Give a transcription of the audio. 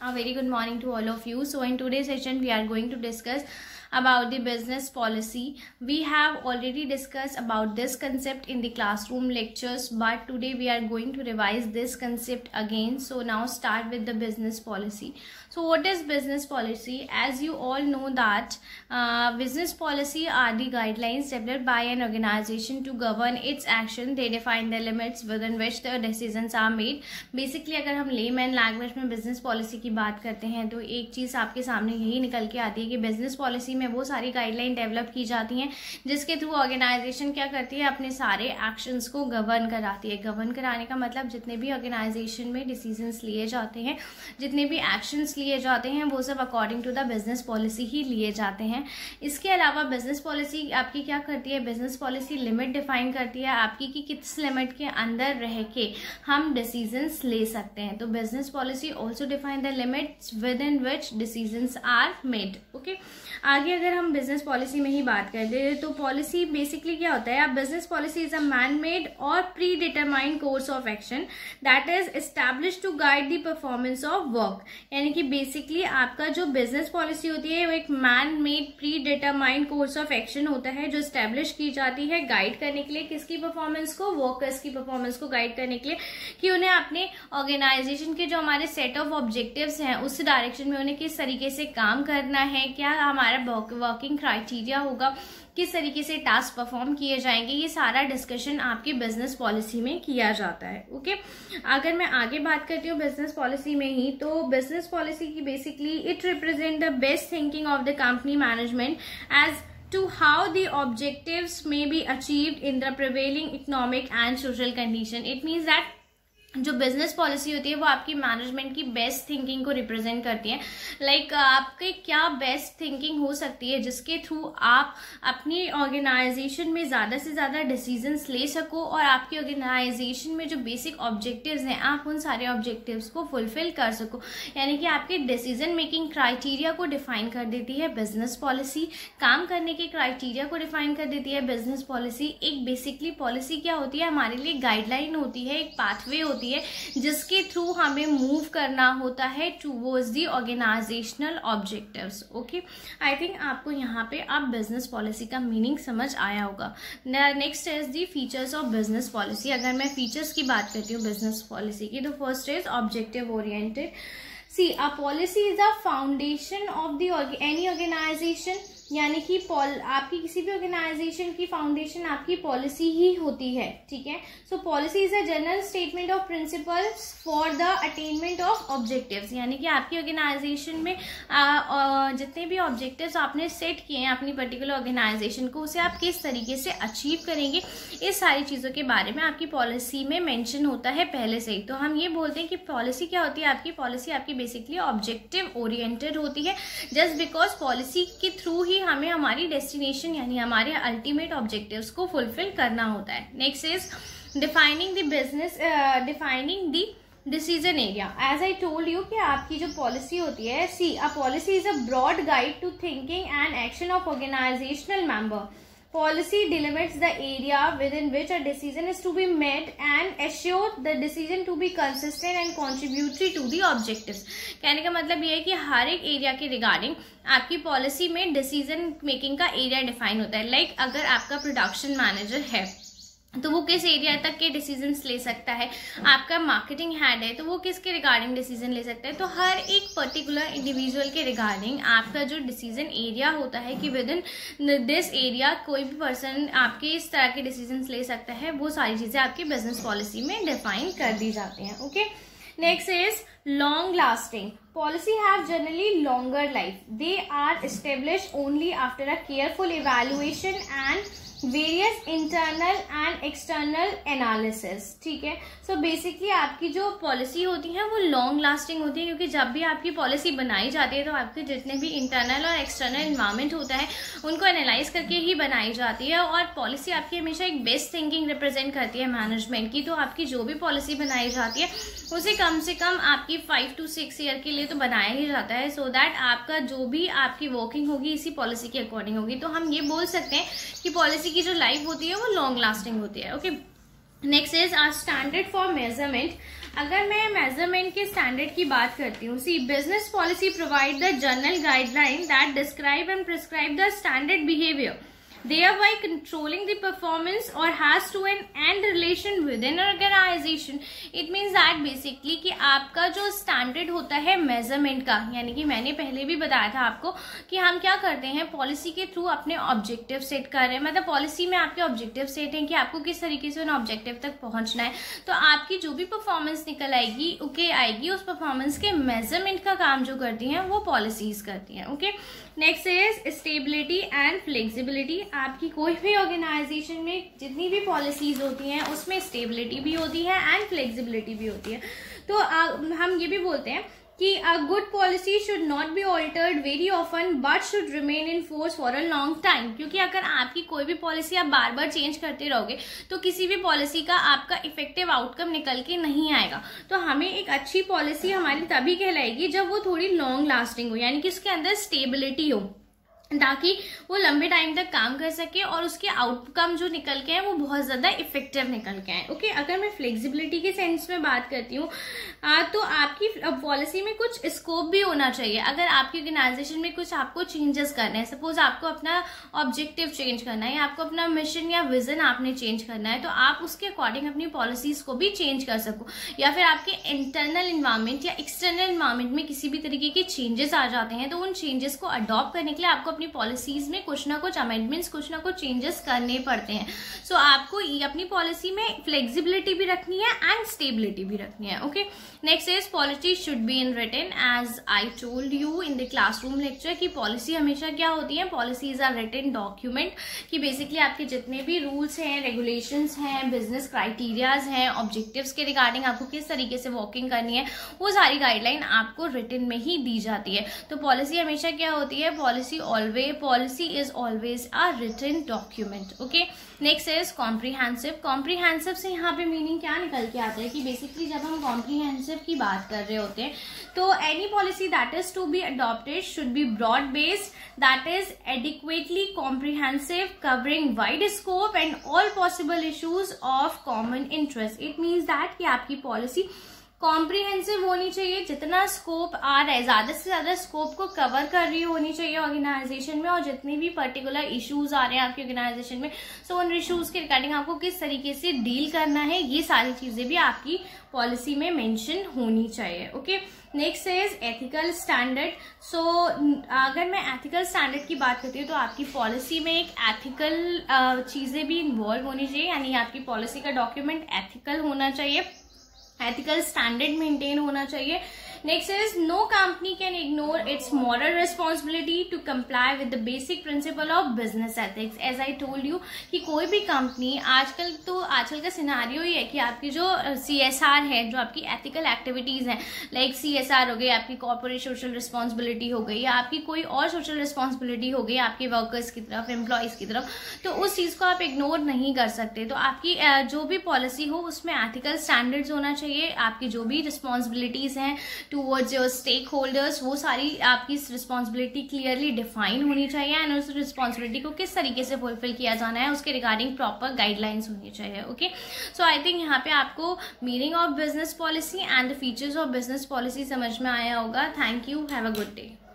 A very good morning to all of you. So in today's session we are going to discuss about the business policy. We have already discussed about this concept in the classroom lectures, but today we are going to revise this concept again. So now start with the business policy. So what is business policy? As you all know that business policy are the guidelines developed by an organization to govern its action. They define the limits within which the decisions are made. Basically अगर हम layman language में business policy की बात करते हैं तो एक चीज़ आपके सामने यही निकल के आती है कि बिजनेस पॉलिसी में वो सारी गाइडलाइन डेवलप की जाती हैं जिसके थ्रू ऑर्गेनाइजेशन क्या करती है, अपने सारे एक्शंस को गवर्न कराती है. गवर्न कराने का मतलब जितने भी ऑर्गेनाइजेशन में डिसीजंस लिए जाते हैं, जितने भी एक्शंस लिए जाते हैं, वो सब according to the business policy ही लिए जाते हैं. इसके अलावा बिजनेस पॉलिसी आपकी क्या करती है, बिजनेस पॉलिसी लिमिट डिफाइन करती है आपकी कि किस लिमिट के अंदर रह के हम डिसीजंस ले सकते हैं. तो business policy also define the limits within which decisions are made. Okay, आगे अगर हम बिजनेस पॉलिसी में ही बात करते हैं तो पॉलिसी बेसिकली क्या होता है, आप business policy is a man made और predetermined course of action that is establish to guide the performance of work. यानी कि बेसिकली आपका जो बिजनेस पॉलिसी होती है वो एक man made pre determined course of action होता है जो एस्टैब्लिश की जाती है गाइड करने के लिए किसकी परफॉर्मेंस को, वर्कर्स की परफॉर्मेंस को गाइड करने के लिए कि उन्हें अपने ऑर्गेनाइजेशन के जो हमारे सेट ऑफ ऑब्जेक्टिव्स हैं उस डायरेक्शन में उन्हें किस तरीके से काम करना है, क्या हमारा वर्किंग क्राइटेरिया होगा, किस तरीके से टास्क परफॉर्म किए जाएंगे. ये सारा डिस्कशन आपकी बिजनेस पॉलिसी में किया जाता है. ओके, अगर मैं आगे बात करती हूँ बिजनेस पॉलिसी में ही, तो बिजनेस पॉलिसी की basically it represent the best thinking of the company management as to how the objectives may be achieved in the prevailing economic and social condition. It means that जो business policy होती है वो आपकी management की best thinking को represent करती है. Like आपके क्या बेस्ट थिंकिंग हो सकती है जिसके थ्रू आप अपनी ऑर्गेनाइजेशन में ज़्यादा से ज़्यादा डिसीजंस ले सको और आपकी ऑर्गेनाइजेशन में जो बेसिक ऑब्जेक्टिव्स हैं आप उन सारे ऑब्जेक्टिव्स को फुलफिल कर सको. यानी कि आपके डिसीजन मेकिंग क्राइटेरिया को डिफाइन कर देती है बिजनेस पॉलिसी. काम करने के क्राइटेरिया को डिफाइन कर देती है बिजनेस पॉलिसी. एक बेसिकली पॉलिसी क्या होती है, हमारे लिए गाइडलाइन होती है, एक पाथवे होती है जिसके थ्रू हमें मूव करना होता है towards the organisational objectives. Okay, I think आपको यहाँ पे अब बिजनेस पॉलिसी का मीनिंग समझ आया होगा. Next is the features of business policy. अगर मैं फीचर्स की बात करती हूँ बिजनेस पॉलिसी की तो first is objective oriented. See a policy is a foundation of the any organisation. यानी कि आपकी किसी भी ऑर्गेनाइजेशन की फाउंडेशन आपकी पॉलिसी ही होती है. ठीक है, so policy is a general statement of principles for the attainment of objectives. यानी कि आपकी ऑर्गेनाइजेशन में जितने भी ऑब्जेक्टिव्स आपने सेट किए हैं अपनी पर्टिकुलर ऑर्गेनाइजेशन को, उसे आप किस तरीके से अचीव करेंगे, इस सारी चीज़ों के बारे में आपकी पॉलिसी में मेंशन होता है पहले से ही. तो हम ये बोलते हैं कि पॉलिसी क्या होती है, आपकी पॉलिसी आपकी बेसिकली ऑब्जेक्टिव ओरिएंटेड होती है जस्ट बिकॉज पॉलिसी के थ्रू ही हमें हमारी डेस्टिनेशन यानी हमारे अल्टीमेट ऑब्जेक्टिव्स को फुलफिल करना होता है. Next is defining the business, defining the decision area. As I told you कि आपकी जो पॉलिसी होती है, see a policy is a broad guide to thinking and action of organisational member. Policy delimits the area within which a decision is to be made and assure the decision to be consistent and contributory to the objectives. कहने का मतलब ये है कि हर एक area के regarding आपकी policy में डिसीजन मेकिंग का एरिया डिफाइन होता है. लाइक अगर आपका प्रोडक्शन मैनेजर है तो वो किस एरिया तक के डिसीजंस ले सकता है, आपका मार्केटिंग हेड है तो वो किसके रिगार्डिंग डिसीजन ले सकता है. तो हर एक पर्टिकुलर इंडिविजुअल के रिगार्डिंग आपका जो डिसीजन एरिया होता है कि विद इन दिस एरिया कोई भी पर्सन आपके इस तरह के डिसीजंस ले सकता है, वो सारी चीज़ें आपकी बिजनेस पॉलिसी में डिफाइन कर दी जाती हैं. Okay, next is long lasting. Policy have generally longer life. They are established only after a careful evaluation and various internal and external analysis. ठीक है, सो बेसिकली आपकी जो पॉलिसी होती है वो लॉन्ग लास्टिंग होती है क्योंकि जब भी आपकी पॉलिसी बनाई जाती है तो आपके जितने भी इंटरनल और एक्सटर्नल इन्वायरमेंट होता है उनको एनालाइज करके ही बनाई जाती है. और पॉलिसी आपकी हमेशा एक बेस्ट थिंकिंग रिप्रेजेंट करती है मैनेजमेंट की. तो आपकी जो भी पॉलिसी बनाई जाती है उसे कम से कम आपकी 5 to 6 ईयर के लिए तो बनाया ही जाता है सो दैट आपका जो भी आपकी वर्किंग होगी इसी पॉलिसी के अकॉर्डिंग होगी. तो हम ये बोल सकते हैं कि पॉलिसी की जो लाइफ होती है वो लॉन्ग लास्टिंग होती है. Okay, next is our standard for measurement. अगर मैं मेजरमेंट के स्टैंडर्ड की बात करती हूँ, see business policy provide the general guideline that describe and prescribe the standard behaviour, thereby controlling the performance or has to an end relation within an organization. It means that basically कि आपका जो standard होता है measurement का, यानी कि मैंने पहले भी बताया था आपको कि हम क्या करते हैं पॉलिसी के थ्रू अपने ऑब्जेक्टिव सेट कर रहे हैं, मतलब पॉलिसी में आपके ऑब्जेक्टिव सेट हैं कि आपको किस तरीके से उन ऑब्जेक्टिव तक पहुंचना है। तो आपकी जो भी परफॉर्मेंस निकल आएगी ओके आएगी, उस परफॉर्मेंस के मेजरमेंट का काम जो करती हैं वो पॉलिसीज करती हैं। Okay, next is stability and flexibility. आपकी कोई भी ऑर्गेनाइजेशन में जितनी भी पॉलिसीज होती हैं उसमें स्टेबिलिटी भी होती है एंड फ्लेक्सिबिलिटी भी होती है। तो हम ये भी बोलते हैं कि a good policy should not be altered very often but should remain in force for a long time, क्योंकि अगर आपकी कोई भी पॉलिसी आप बार बार चेंज करते रहोगे तो किसी भी पॉलिसी का आपका इफेक्टिव आउटकम निकल के नहीं आएगा। तो हमें एक अच्छी पॉलिसी हमारी तभी कहलाएगी जब वो थोड़ी लॉन्ग लास्टिंग हो, यानी कि उसके अंदर स्टेबिलिटी हो, ताकि वो लंबे टाइम तक काम कर सके और उसके आउटकम जो निकल के हैं वो बहुत ज्यादा इफेक्टिव निकल के आए। ओके, अगर मैं फ्लेक्सिबिलिटी के सेंस में बात करती हूँ तो आपकी पॉलिसी में कुछ स्कोप भी होना चाहिए। अगर आपकी ऑर्गेनाइजेशन में कुछ आपको चेंजेस करने हैं, सपोज आपको अपना ऑब्जेक्टिव चेंज करना है या आपको अपना मिशन या विजन आपने चेंज करना है, तो आप उसके अकॉर्डिंग अपनी पॉलिसीज को भी चेंज कर सको। या फिर आपके इंटरनल इन्वायरमेंट या एक्सटर्नल इन्वायरमेंट में किसी भी तरीके के चेंजेस आ जाते हैं, तो उन चेंजेस को अडॉप्ट करने के लिए आपको अपनी पॉलिसीज में कुछ ना कुछ अमेंडमेंट्स, कुछ ना कुछ चेंजेस करने पड़ते हैं। सो आपको अपनी पॉलिसी में फ्लेक्सिबिलिटी भी रखनी है एंड स्टेबिलिटी भी रखनी है। Okay, next is policy should be in written. As I told you in the classroom lecture कि पॉलिसी हमेशा क्या होती है, पॉलिसीज आर रिटन डॉक्यूमेंट, कि बेसिकली आपके जितने भी रूल्स हैं, रेगुलेशंस हैं, बिजनेस क्राइटेरियाज हैं, ऑब्जेक्टिव्स के रिगार्डिंग आपको किस तरीके से वर्किंग करनी है, वो सारी गाइडलाइन आपको रिटन में ही दी जाती है। तो पॉलिसी हमेशा क्या होती है, policy is always a written document. Okay, next is comprehensive. Comprehensive से यहाँ पे मीनिंग क्या निकल के आता है कि बेसिकली जब हम कॉम्प्रिहेंसिव की बात कर रहे होते हैं तो any policy that is to be adopted should be broad based, that is adequately comprehensive, covering wide scope and all possible issues of common interest. It means that कि आपकी पॉलिसी कॉम्प्रिहेंसिव होनी चाहिए, जितना स्कोप आ रहा है ज्यादा से ज्यादा स्कोप को कवर कर रही होनी चाहिए ऑर्गेनाइजेशन में, और जितने भी पर्टिकुलर इश्यूज आ रहे हैं आपकी ऑर्गेनाइजेशन में, सो उन इश्यूज के रिगार्डिंग आपको किस तरीके से डील करना है, ये सारी चीजें भी आपकी पॉलिसी में मेंशन होनी चाहिए। Okay, next is ethical standard. So अगर मैं एथिकल स्टैंडर्ड की बात करती हूँ तो आपकी पॉलिसी में एक एथिकल चीजें भी इन्वॉल्व होनी चाहिए, यानी आपकी पॉलिसी का डॉक्यूमेंट एथिकल होना चाहिए, एथिकल स्टैंडर्ड मेंटेन होना चाहिए। Next is no company can ignore its moral responsibility to comply with the basic principle of business ethics. As I told you कि कोई भी कंपनी आजकल का सिनारियो ही है कि आपकी जो CSR है, जो आपकी एथिकल एक्टिविटीज हैं, लाइक CSR हो गई, आपकी कॉर्पोरेट सोशल रिस्पॉन्सिबिलिटी हो गई, या आपकी कोई और सोशल रिस्पॉन्सिबिलिटी हो गई आपके वर्कर्स की तरफ, एम्प्लॉयज की तरफ, तो उस चीज को आप इग्नोर नहीं कर सकते। तो आपकी जो भी पॉलिसी हो उसमें एथिकल स्टैंडर्ड्स होना चाहिए, आपकी जो भी रिस्पॉन्सिबिलिटीज हैं टूवर्ड्स योर स्टेक होल्डर्स, वो सारी आपकी रिस्पॉन्सिबिलिटी क्लियरली डिफाइन होनी चाहिए, एंड उस रिस्पॉन्सिबिलिटी को किस तरीके से फुलफिल किया जाना है उसके रिगार्डिंग प्रॉपर गाइडलाइंस होनी चाहिए। ओके, सो आई थिंक यहाँ पे आपको meaning of business policy and the features of business policy समझ में आया होगा। Thank you, have a good day.